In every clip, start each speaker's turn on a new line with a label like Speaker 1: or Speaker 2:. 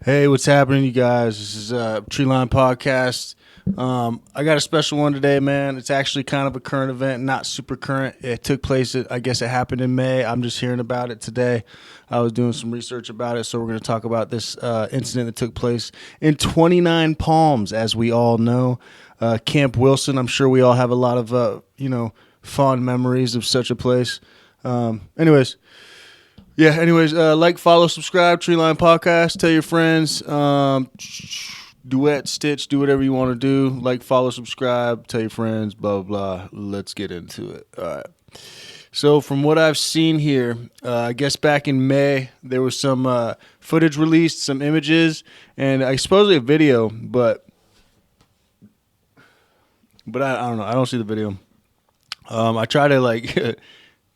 Speaker 1: Hey, what's happening, you guys? This is Treeline Podcast. I got a special one today, man. It's actually kind of a current event, not super current. It took place, I guess it happened in May. I'm just hearing about it today. I was doing some research about it, so we're going to talk about this incident that took place in 29 Palms, as we all know. Camp Wilson, I'm sure we all have a lot of, fond memories of such a place. Anyways, like, follow, subscribe, Treeline Podcast. Tell your friends. Duet, stitch, do whatever you want to do. Like, follow, subscribe, tell your friends, blah, blah, blah. Let's get into it. All right. So from what I've seen here, I guess back in May, there was some footage released, some images, and I supposedly a video, but I don't know. I don't see the video. I try to,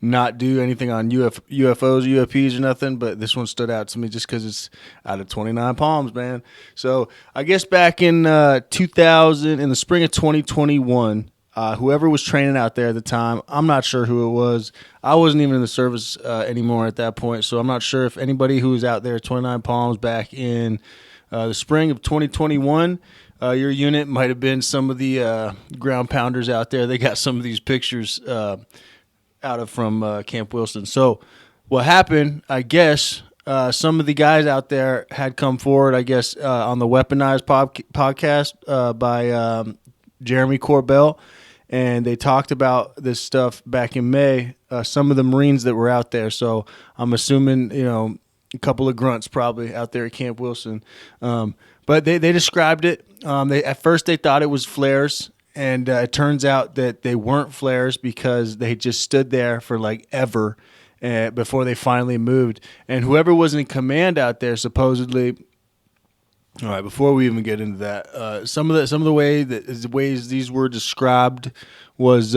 Speaker 1: not do anything on UFOs, UAPs, or nothing, but this one stood out to me just because it's out of 29 Palms, man. So I guess back in in the spring of 2021, whoever was training out there at the time, I'm not sure who it was. I wasn't even in the service anymore at that point, so I'm not sure if anybody who was out there at 29 Palms back in the spring of 2021, your unit might have been some of the ground pounders out there. They got some of these pictures out of from Camp Wilson. So what happened, I guess, some of the guys out there had come forward, I guess, on the Weaponized podcast by Jeremy Corbell, and they talked about this stuff back in May, some of the Marines that were out there. So I'm assuming, a couple of grunts probably out there at Camp Wilson. But they described it. At first they thought it was flares. And it turns out that they weren't flares because they just stood there for ever before they finally moved. And whoever was in command out there supposedly. All right, before we even get into that, some of the ways these were described was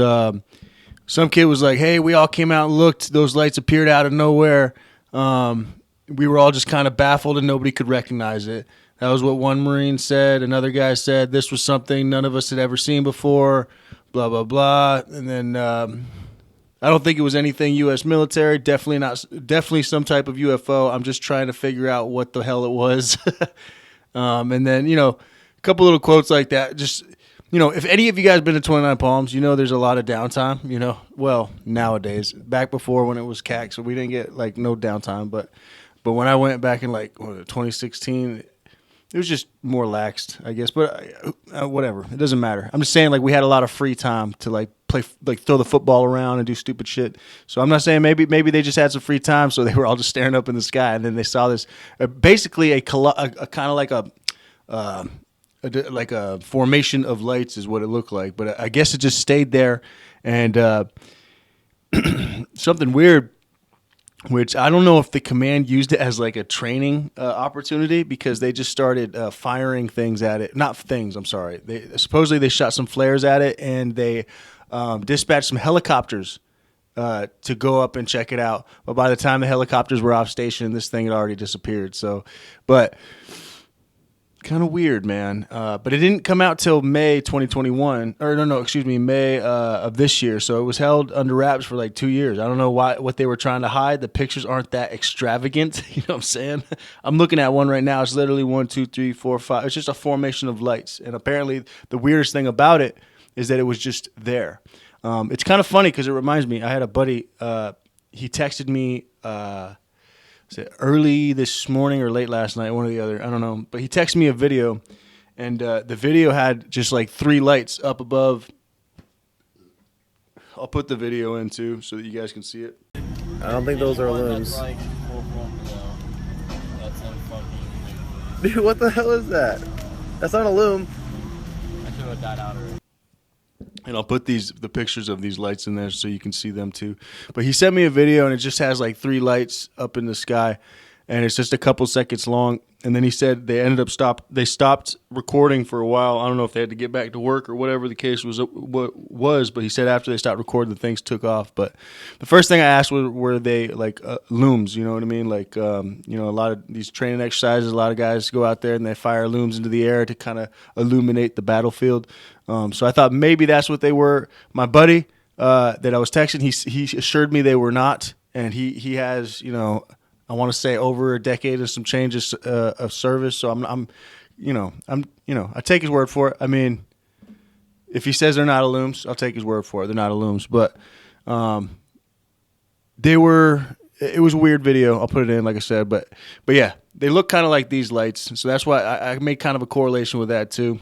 Speaker 1: some kid was like, "Hey, we all came out and looked. Those lights appeared out of nowhere. We were all just kind of baffled and nobody could recognize it." That was what one Marine said. Another guy said this was something none of us had ever seen before, blah, blah, blah. And then I don't think it was anything U.S. military, definitely some type of UFO. I'm just trying to figure out what the hell it was. And then, a couple little quotes like that. Just, if any of you guys been to 29 Palms, there's a lot of downtime, well, nowadays. Back before when it was CAC, so we didn't get, no downtime. But when I went back in, 2016, it was just more laxed, I guess, but whatever. It doesn't matter. I'm just saying, we had a lot of free time to play, throw the football around and do stupid shit. So I'm not saying maybe they just had some free time, so they were all just staring up in the sky, and then they saw this, basically a kind of like a formation of lights is what it looked like. But I guess it just stayed there, and something weird. Which I don't know if the command used it as a training opportunity because they just started firing things at it. Not things, I'm sorry. Supposedly they shot some flares at it and they dispatched some helicopters to go up and check it out. But by the time the helicopters were off station, this thing had already disappeared. But kind of weird, man. But it didn't come out till May 2021, May of this year. So it was held under wraps for 2 years. I don't know what they were trying to hide. The pictures aren't that extravagant. You know what I'm saying? I'm looking at one right now. It's literally 1, 2, 3, 4, 5. It's just a formation of lights. And apparently the weirdest thing about it is that it was just there. It's kind of funny because it reminds me, I had a buddy, he texted me, early this morning or late last night, one or the other, I don't know. But he texted me a video, and the video had just 3 lights up above. I'll put the video in too so that you guys can see it.
Speaker 2: I don't think those are looms. Dude, what the hell is that? That's not a loom.
Speaker 3: I should have died out already.
Speaker 1: And I'll put the pictures of these lights in there so you can see them too. But he sent me a video, and it just has 3 lights up in the sky, and it's just a couple seconds long. And then he said they stopped recording for a while. I don't know if they had to get back to work or whatever the case was, but he said after they stopped recording, the things took off. But the first thing I asked were they looms, you know what I mean? A lot of these training exercises, a lot of guys go out there and they fire looms into the air to kind of illuminate the battlefield. So I thought maybe that's what they were. My buddy that I was texting, he assured me they were not, and he has, I want to say over a decade and some changes of service. So I take his word for it. I mean, if he says they're not Illums, I'll take his word for it. They're not Illums, but they were. It was a weird video. I'll put it in, like I said, but yeah, they look kind of like these lights. So that's why I made kind of a correlation with that too.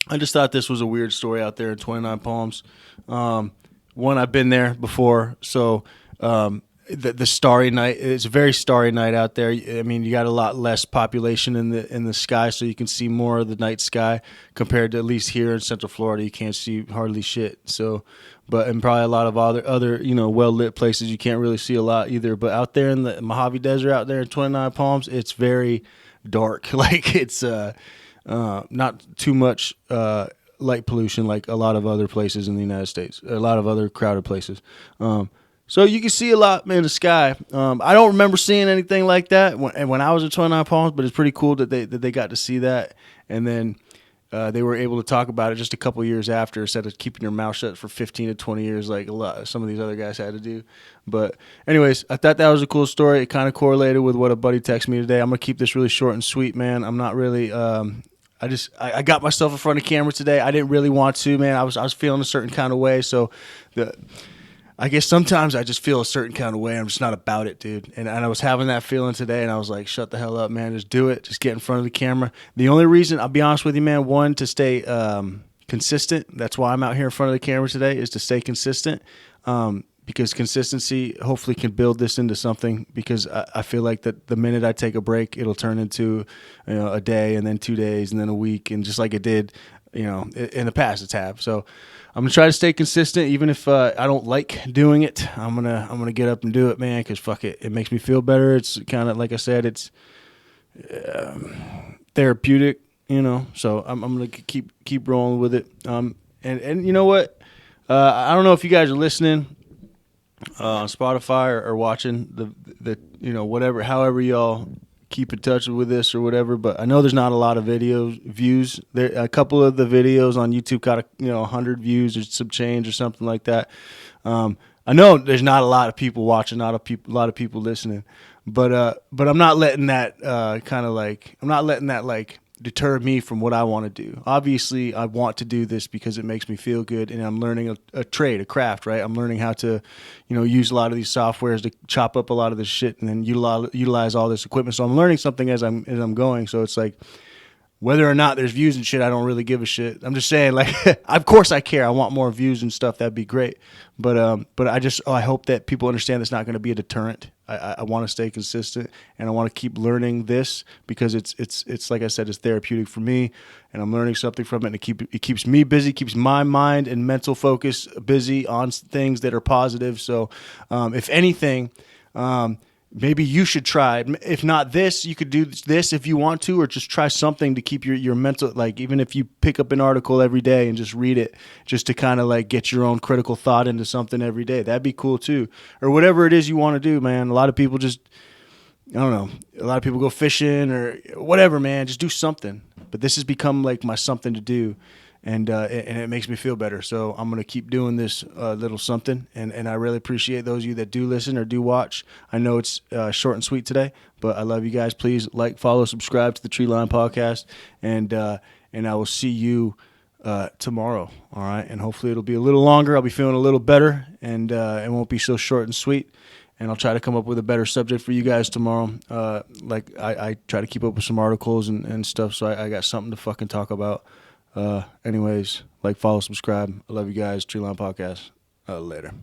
Speaker 1: I just thought this was a weird story out there in 29 Palms. One, I've been there before, so the starry night. It's a very starry night out there. I mean, you got a lot less population in the sky, so you can see more of the night sky compared to at least here in Central Florida. You can't see hardly shit. So, and probably a lot of other well lit places you can't really see a lot either. But out there in the Mojave Desert, out there in 29 Palms, it's very dark. Like it's not too much light pollution like a lot of other places in the United States, a lot of other crowded places. So you can see a lot in the sky. I don't remember seeing anything like that when I was at 29 Palms, but it's pretty cool that they got to see that. And then they were able to talk about it just a couple years after, instead of keeping their mouth shut for 15 to 20 years like some of these other guys had to do. But anyways, I thought that was a cool story. It kind of correlated with what a buddy texted me today. I'm going to keep this really short and sweet, man. I'm not really I got myself in front of camera today. I didn't really want to, man. I was feeling a certain kind of way, so I guess sometimes I just feel a certain kind of way. I'm just not about it, dude. And I was having that feeling today, and I was like, shut the hell up, man. Just do it. Just get in front of the camera. The only reason, I'll be honest with you, man, one, to stay consistent. That's why I'm out here in front of the camera today, is to stay consistent. Because consistency hopefully can build this into something, because I feel like that the minute I take a break, it'll turn into a day, and then 2 days, and then a week, and just like it did in the past it's have. So I'm gonna try to stay consistent, even if I don't like doing it. I'm gonna get up and do it, man, because fuck it, it makes me feel better. It's kind of like I said, it's therapeutic, So I'm gonna keep rolling with it. And you know what? I don't know if you guys are listening on Spotify or watching the whatever, however y'all keep in touch with this or whatever, but I know there's not a lot of views. There, a couple of the videos on YouTube got 100 views or some change or something like that. I know there's not a lot of people watching, not a lot of people listening, but I'm not letting that deter me from what I want to do. Obviously, I want to do this because it makes me feel good, and I'm learning a trade, a craft, right? I'm learning how to, use a lot of these softwares to chop up a lot of this shit and then utilize all this equipment. So I'm learning something as I'm going. So it's like, whether or not there's views and shit, I don't really give a shit. I'm just saying, like, of course I care. I want more views and stuff. That'd be great. But I hope that people understand that's not going to be a deterrent. I want to stay consistent, and I want to keep learning this, because it's like I said, it's therapeutic for me, and I'm learning something from it, and it keeps me busy, keeps my mind and mental focus busy on things that are positive. So if anything, maybe you should try. If not this, you could do this if you want to, or just try something to keep your mental, like, even if you pick up an article every day and just read it, just to kind of like get your own critical thought into something every day. That'd be cool too. Or whatever it is you want to do, man. A lot of people just, I don't know, a lot of people go fishing or whatever, man. Just do something. But this has become like my something to do. And it makes me feel better. So I'm going to keep doing this little something. And I really appreciate those of you that do listen or do watch. I know it's short and sweet today, but I love you guys. Please like, follow, subscribe to the Tree Line Podcast. And I will see you tomorrow. All right. And hopefully it'll be a little longer. I'll be feeling a little better, and it won't be so short and sweet. And I'll try to come up with a better subject for you guys tomorrow. Like I try to keep up with some articles and stuff. So I got something to fucking talk about. Anyways, like, follow, subscribe. I love you guys. Tree Line Podcast. Later.